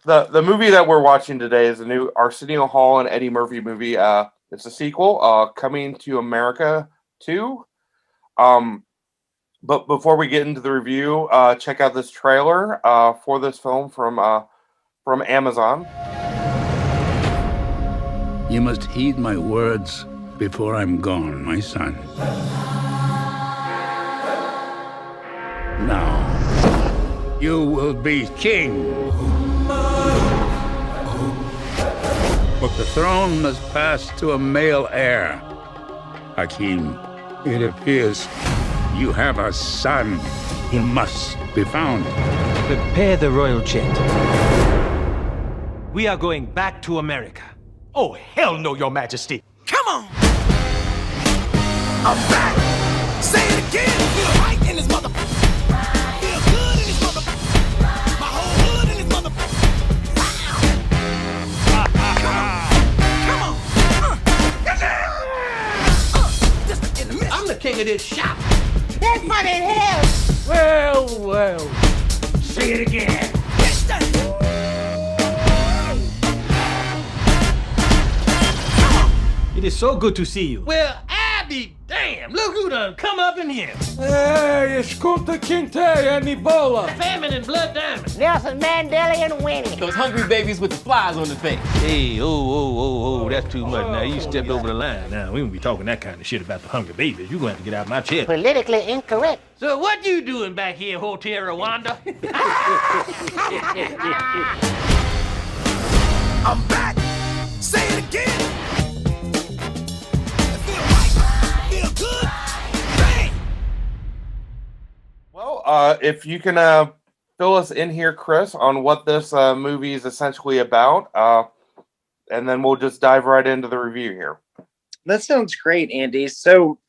the movie that we're watching today is a new Arsenio Hall and Eddie Murphy movie. It's a sequel, Coming to America 2. Um, but before we get into the review, check out this trailer for this film from Amazon. You must heed my words before I'm gone, my son. Now, you will be king. But the throne must pass to a male heir. Hakim, it appears you have a son. He must be found. Prepare the royal jet. We are going back to America. Oh, hell no, Your Majesty. Come on! I'm back! Say it again! Feel right in this mother... Feel good in this mother... My whole hood in this mother... Come on! I'm the king of this shop. That's funny in hell! Well. Say it again. It is so good to see you. Well, I be damn. Look who done come up in here. Hey, it's Kunta Kinte and Ebola. Famine and Blood Diamond. Nelson Mandela and Winnie. Those hungry babies with the flies on the face. Hey, that's too much now. You stepped over the line. Now, we won't be talking that kind of shit about the hungry babies. You're going to have to get out of my chair. Politically incorrect. So what you doing back here, Hotel Rwanda? I'm back! Say it again! Feel right! Feel good! Bang! Well, if you can fill us in here, Chris, on what this movie is essentially about, and then we'll just dive right into the review here. That sounds great, Andy. So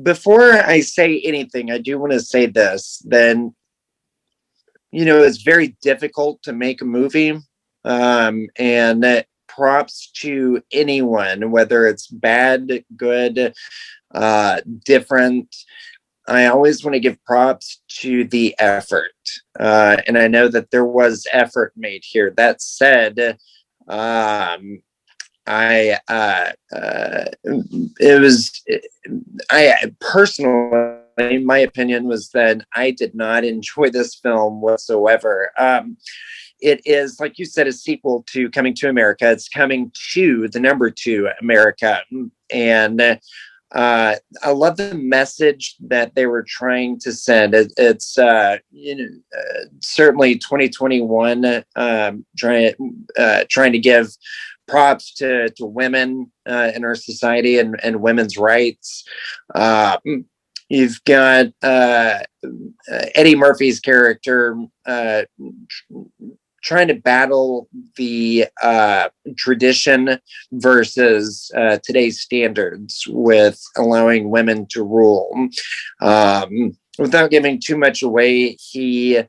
before I say anything, I do want to say this. Then, it's very difficult to make a movie. And props to anyone, whether it's bad, good, different. I always want to give props to the effort. And I know that there was effort made here. That said, I personally, my opinion was that I did not enjoy this film whatsoever. It is, like you said, a sequel to Coming to America. It's coming to the number 2 America. And I love the message that they were trying to send. It's certainly 2021, trying to give props to women in our society and women's rights. You've got Eddie Murphy's character trying to battle the tradition versus today's standards with allowing women to rule. Without giving too much away, he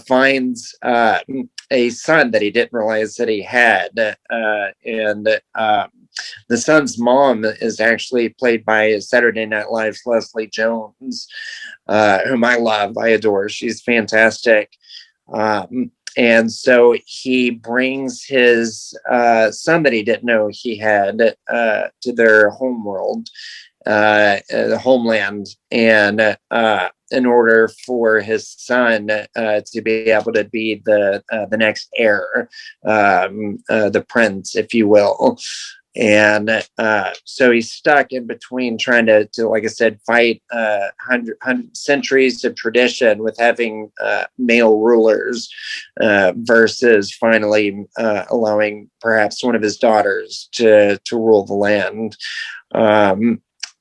finds a son that he didn't realize that he had. And the son's mom is actually played by Saturday Night Live's Leslie Jones, whom I love, I adore. She's fantastic. And so he brings his son that he didn't know he had to their homeworld, the homeland, and in order for his son to be able to be the next heir, the prince, if you will. And so he's stuck in between trying to like I said, fight 100 centuries of tradition with having male rulers versus finally allowing perhaps one of his daughters to rule the land.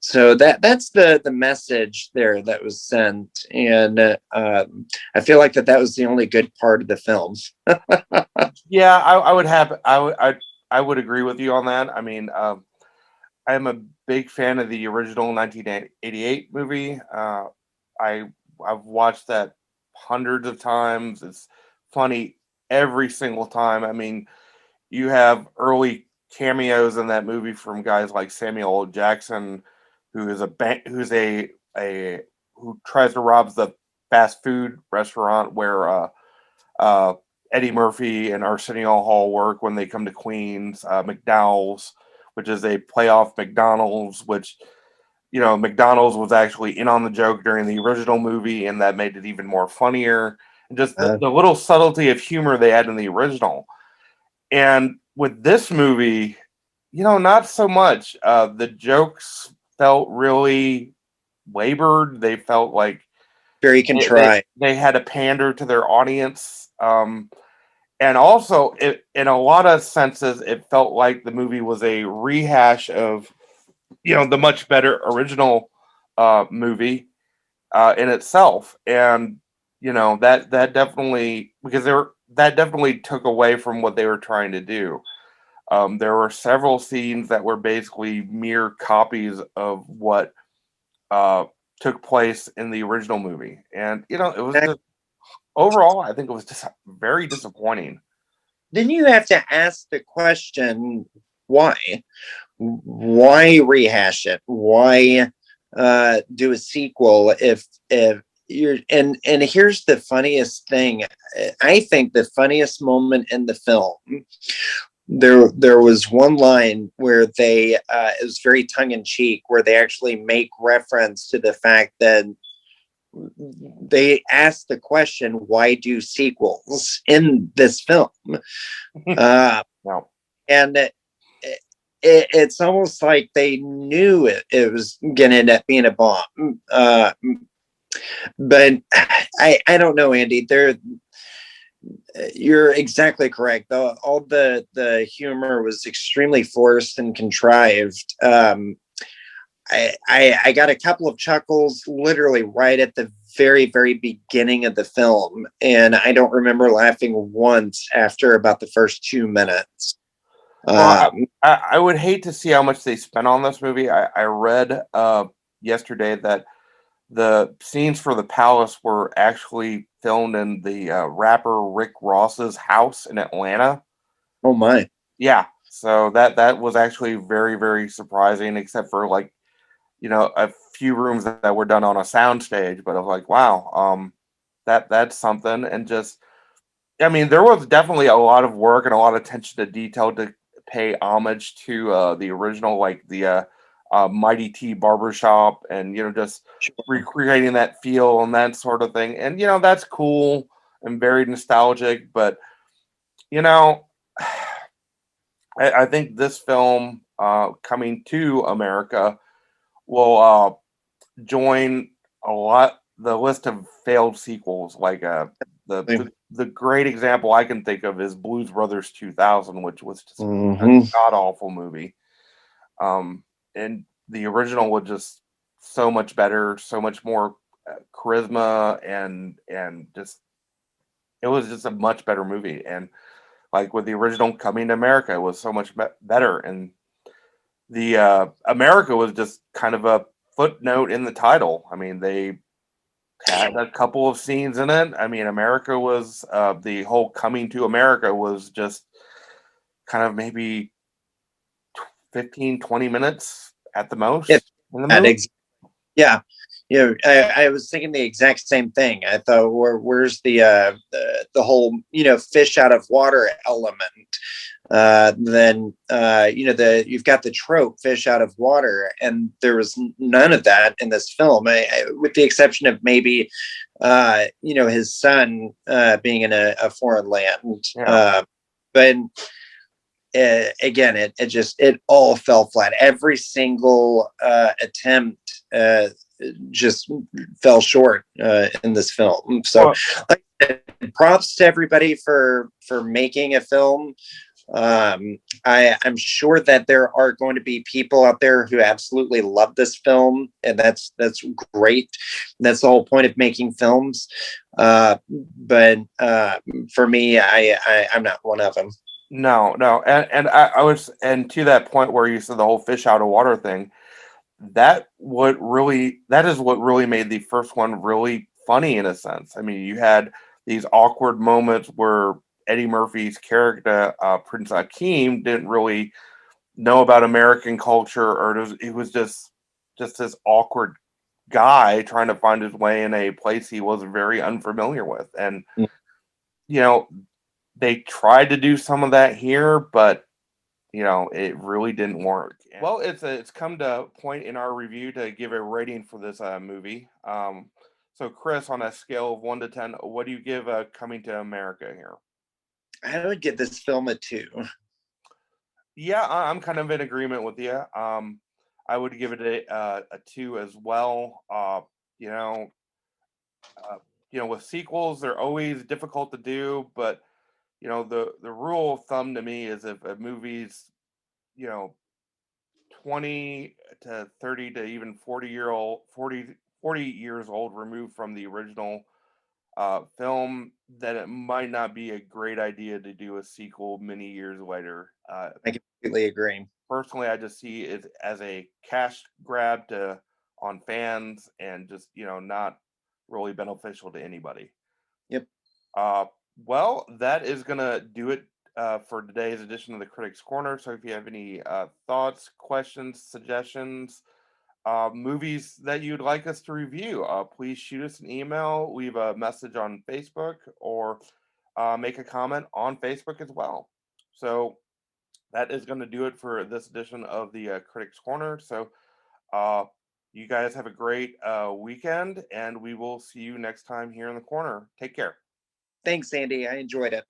So that's the message there that was sent. And I feel like that was the only good part of the film. Yeah, I would agree with you on that. I mean, I'm a big fan of the original 1988 movie. I've watched that hundreds of times. It's funny every single time. I mean, you have early cameos in that movie from guys like Samuel L. Jackson, who is who tries to rob the fast food restaurant where Eddie Murphy and Arsenio Hall work when they come to Queens. McDowell's, which is a playoff McDonald's, which, you know, McDonald's was actually in on the joke during the original movie, and that made it even more funnier. And just the little subtlety of humor they had in the original. And with this movie, you know, not so much. The jokes felt really labored. They felt like Very contrived. they had to pander to their audience. And also, in a lot of senses, it felt like the movie was a rehash of, you know, the much better original movie in itself. And, you know, that definitely, because that definitely took away from what they were trying to do. There were several scenes that were basically mere copies of what took place in the original movie. And, you know, it was just, overall, I think it was just very disappointing. Then you have to ask the question, why? Why rehash it? Why do a sequel if you're and here's the funniest thing. I think the funniest moment in the film, there was one line where they it was very tongue-in-cheek, where they actually make reference to the fact that they asked the question, why do sequels in this film? Wow. And it's almost like they knew it was going to end up being a bomb. But I don't know, Andy. You're exactly correct. Though all the humor was extremely forced and contrived. I got a couple of chuckles literally right at the very, very beginning of the film, and I don't remember laughing once after about the first 2 minutes. Well, I would hate to see how much they spent on this movie. I read yesterday that the scenes for the palace were actually filmed in the rapper Rick Ross's house in Atlanta. Oh my! Yeah, so that was actually very, very surprising, except for, like, you know, a few rooms that were done on a soundstage. But I was like, wow, that's something. And just, I mean, there was definitely a lot of work and a lot of attention to detail to pay homage to the original, like the Mighty T barbershop, and, you know, just recreating that feel and that sort of thing. And, you know, that's cool and very nostalgic. But, you know, I think this film coming to America will join the list of failed sequels. Like the great example I can think of is Blues Brothers 2000, which was just a god awful movie. And the original was just so much better, so much more charisma, and just, it was just a much better movie. And like with the original coming to America, it was so much better. And the America was just kind of a footnote in the title. I mean, they had a couple of scenes in it. I mean, America was the whole coming to America was just kind of maybe 15, 20 minutes at the most in the movie. Yeah. Yeah, I was thinking the exact same thing. I thought, where's the whole, you know, fish out of water element? Then you know, you've got the trope fish out of water, and there was none of that in this film, with the exception of maybe you know, his son being in a foreign land. Yeah. But again, it all fell flat. Every single attempt just fell short in this film. So, like, props to everybody for making a film. I'm sure that there are going to be people out there who absolutely love this film, and that's great. That's the whole point of making films. But for me, I'm not one of them. No, and I was, and to that point where you said the whole fish out of water thing, that is what really made the first one really funny in a sense. I mean, you had these awkward moments where Eddie Murphy's character, Prince Akeem, didn't really know about American culture, or he was just this awkward guy trying to find his way in a place he was very unfamiliar with. And, you know, they tried to do some of that here, but it really didn't work. Well, it's come to a point in our review to give a rating for this movie. So Chris, on a scale of 1 to 10, what do you give Coming to America here? I would give this film a 2. Yeah, I'm kind of in agreement with you. I would give it a 2 as well. With sequels, they're always difficult to do, but the rule of thumb to me is if a movie's, 20 to 30 to even 40 years old removed from the original film, then it might not be a great idea to do a sequel many years later. I completely agree. Personally, I just see it as a cash grab on fans and just not really beneficial to anybody. Yep. Well, that is gonna do it for today's edition of the Critics Corner. So if you have any thoughts, questions, suggestions, movies that you'd like us to review, please shoot us an email, leave a message on Facebook, or make a comment on Facebook as well. So that is going to do it for this edition of the Critics Corner. So you guys have a great weekend, and we will see you next time here in the corner. Take care. Thanks, Andy. I enjoyed it.